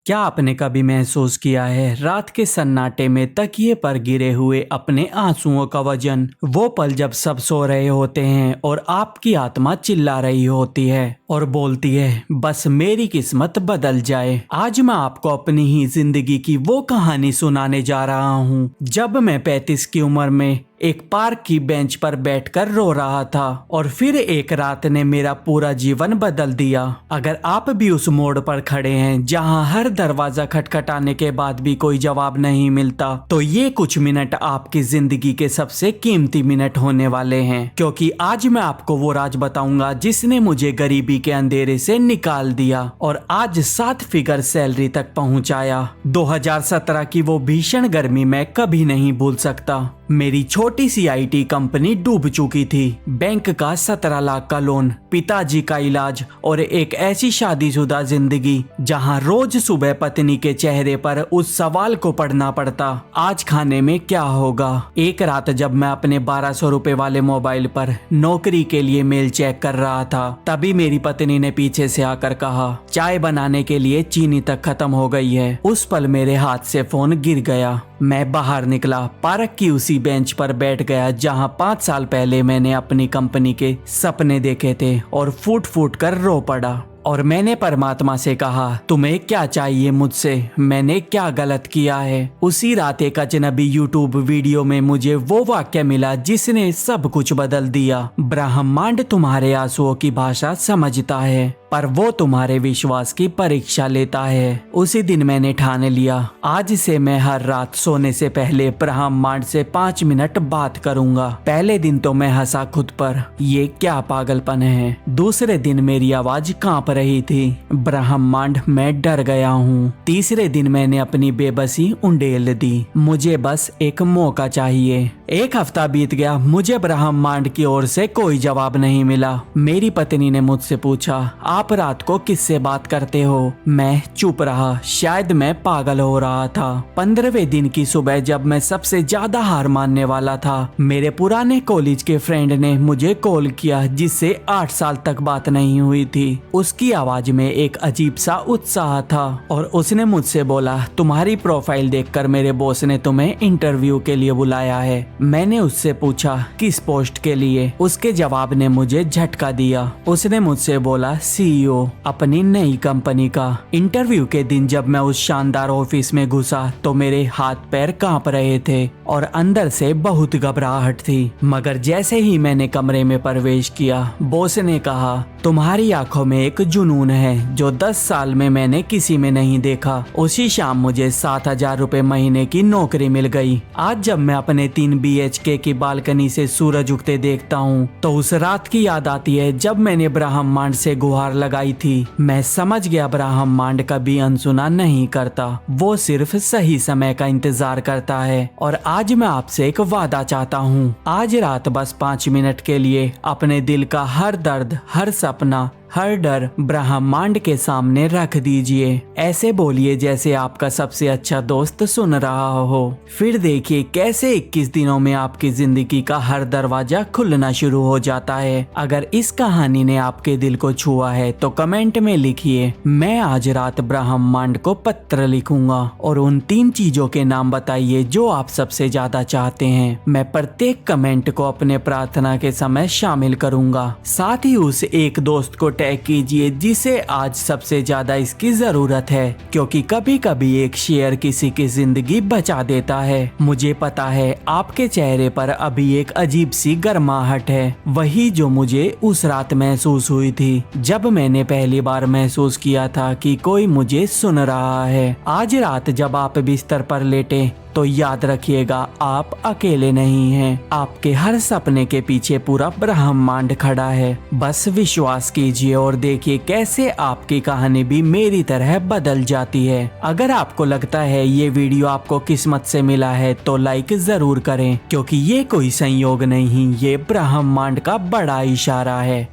क्या आपने कभी महसूस किया है रात के सन्नाटे में तकिए पर गिरे हुए अपने आंसुओं का वजन? वो पल जब सब सो रहे होते हैं और आपकी आत्मा चिल्ला रही होती है और बोलती है बस मेरी किस्मत बदल जाए। आज मैं आपको अपनी ही जिंदगी की वो कहानी सुनाने जा रहा हूँ जब मैं 35 की उम्र में एक पार्क की बेंच पर बैठकर रो रहा था और फिर एक रात ने मेरा पूरा जीवन बदल दिया। अगर आप भी उस मोड़ पर खड़े हैं जहां हर दरवाजा खटखटाने के बाद भी कोई जवाब नहीं मिलता, तो ये कुछ मिनट आपकी जिंदगी के सबसे कीमती मिनट होने वाले हैं, क्योंकि आज मैं आपको वो राज बताऊंगा जिसने मुझे गरीबी के अंधेरे से निकाल दिया और आज 7 फिगर सैलरी तक पहुंचाया। 2017 की वो भीषण गर्मी मैं कभी नहीं भूल सकता। मेरी छोटी सी आईटी कंपनी डूब चुकी थी। बैंक का 17 लाख का लोन, पिताजी का इलाज और एक ऐसी शादीशुदा जिंदगी जहां रोज सुबह पत्नी के चेहरे पर उस सवाल को पढ़ना पड़ता, आज खाने में क्या होगा। एक रात जब मैं अपने 1200 रुपए वाले मोबाइल पर नौकरी के लिए मेल चेक कर रहा था, तभी मेरी पत्नी ने पीछे से आकर कहा चाय बनाने के लिए चीनी तक खत्म हो गई है। उस पल मेरे हाथ से फोन गिर गया। मैं बाहर निकला, पार्क की उसी बेंच पर बैठ गया जहां 5 साल पहले मैंने अपनी कंपनी के सपने देखे थे और फूट फूट कर रो पड़ा। और मैंने परमात्मा से कहा तुम्हें क्या चाहिए मुझसे, मैंने क्या गलत किया है। उसी रात एक अजनबी यूट्यूब वीडियो में मुझे वो वाक्य मिला जिसने सब कुछ बदल दिया। ब्रह्मांड तुम्हारे आंसुओं की भाषा समझता है, पर वो तुम्हारे विश्वास की परीक्षा लेता है। उसी दिन मैंने ठान लिया आज से मैं हर रात सोने से पहले ब्रह्मांड से 5 मिनट बात करूंगा। पहले दिन तो मैं हंसा खुद पर, ये क्या पागलपन है। दूसरे दिन मेरी आवाज कांप रही थी, ब्रह्मांड मैं डर गया हूँ। तीसरे दिन मैंने अपनी बेबसी उंडेल दी, मुझे बस एक मौका चाहिए। एक हफ्ता बीत गया, मुझे ब्रह्मांड की ओर से कोई जवाब नहीं मिला। मेरी पत्नी ने मुझसे पूछा आप रात को किससे बात करते हो? मैं चुप रहा, शायद मैं पागल हो रहा था। 15वें दिन की सुबह जब मैं सबसे ज्यादा हार मानने वाला था, मेरे पुराने कॉलेज के फ्रेंड ने मुझे कॉल किया जिससे 8 साल तक बात नहीं हुई थी। उसकी आवाज में एक अजीब सा उत्साह था और उसने मुझसे बोला तुम्हारी प्रोफाइल देखकर मेरे बॉस ने तुम्हें इंटरव्यू के लिए बुलाया है। मैंने उससे पूछा किस पोस्ट के लिए? उसके जवाब ने मुझे झटका दिया। उसने मुझसे बोला सीईओ अपनी नई कंपनी का। इंटरव्यू के दिन जब मैं उस शानदार ऑफिस में घुसा तो मेरे हाथ पैर कांप रहे थे और अंदर से बहुत घबराहट थी। मगर जैसे ही मैंने कमरे में प्रवेश किया, बॉस ने कहा तुम्हारी आंखों में एक जुनून है जो 10 साल में मैंने किसी में नहीं देखा। उसी शाम मुझे 7,000 रुपए महीने की नौकरी मिल गई। आज जब मैं अपने 3 BHK की बालकनी से सूरज उगते देखता हूँ तो उस रात की याद आती है जब मैंने ब्रह्मांड से गुहार लगाई थी। मैं समझ गया ब्रह्मांड कभी अनसुना नहीं करता, वो सिर्फ सही समय का इंतजार करता है। और आज मैं आपसे एक वादा चाहता हूँ, आज रात बस 5 मिनट के लिए अपने दिल का हर दर्द, हर सपना, हर डर ब्रह्मांड के सामने रख दीजिए। ऐसे बोलिए जैसे आपका सबसे अच्छा दोस्त सुन रहा हो। फिर देखिए कैसे 21 दिनों में आपकी जिंदगी का हर दरवाजा खुलना शुरू हो जाता है। अगर इस कहानी ने आपके दिल को छुआ है तो कमेंट में लिखिए मैं आज रात ब्रह्मांड को पत्र लिखूंगा और उन 3 चीजों के नाम बताइए जो आप सबसे ज्यादा चाहते हैं। मैं प्रत्येक कमेंट को अपने प्रार्थना के समय शामिल करूंगा। साथ ही उस एक दोस्त को टैग कीजिए जिसे आज सबसे ज्यादा इसकी जरूरत है, क्योंकि कभी कभी एक शेयर किसी की जिंदगी बचा देता है। मुझे पता है आपके चेहरे पर अभी एक अजीब सी गर्माहट है, वही जो मुझे उस रात महसूस हुई थी जब मैंने पहली बार महसूस किया था कि कोई मुझे सुन रहा है। आज रात जब आप बिस्तर पर लेटे तो याद रखिएगा आप अकेले नहीं हैं। आपके हर सपने के पीछे पूरा ब्रह्मांड खड़ा है। बस विश्वास कीजिए और देखिए कैसे आपकी कहानी भी मेरी तरह बदल जाती है। अगर आपको लगता है ये वीडियो आपको किस्मत से मिला है तो लाइक जरूर करें, क्योंकि ये कोई संयोग नहीं, ये ब्रह्मांड का बड़ा इशारा है।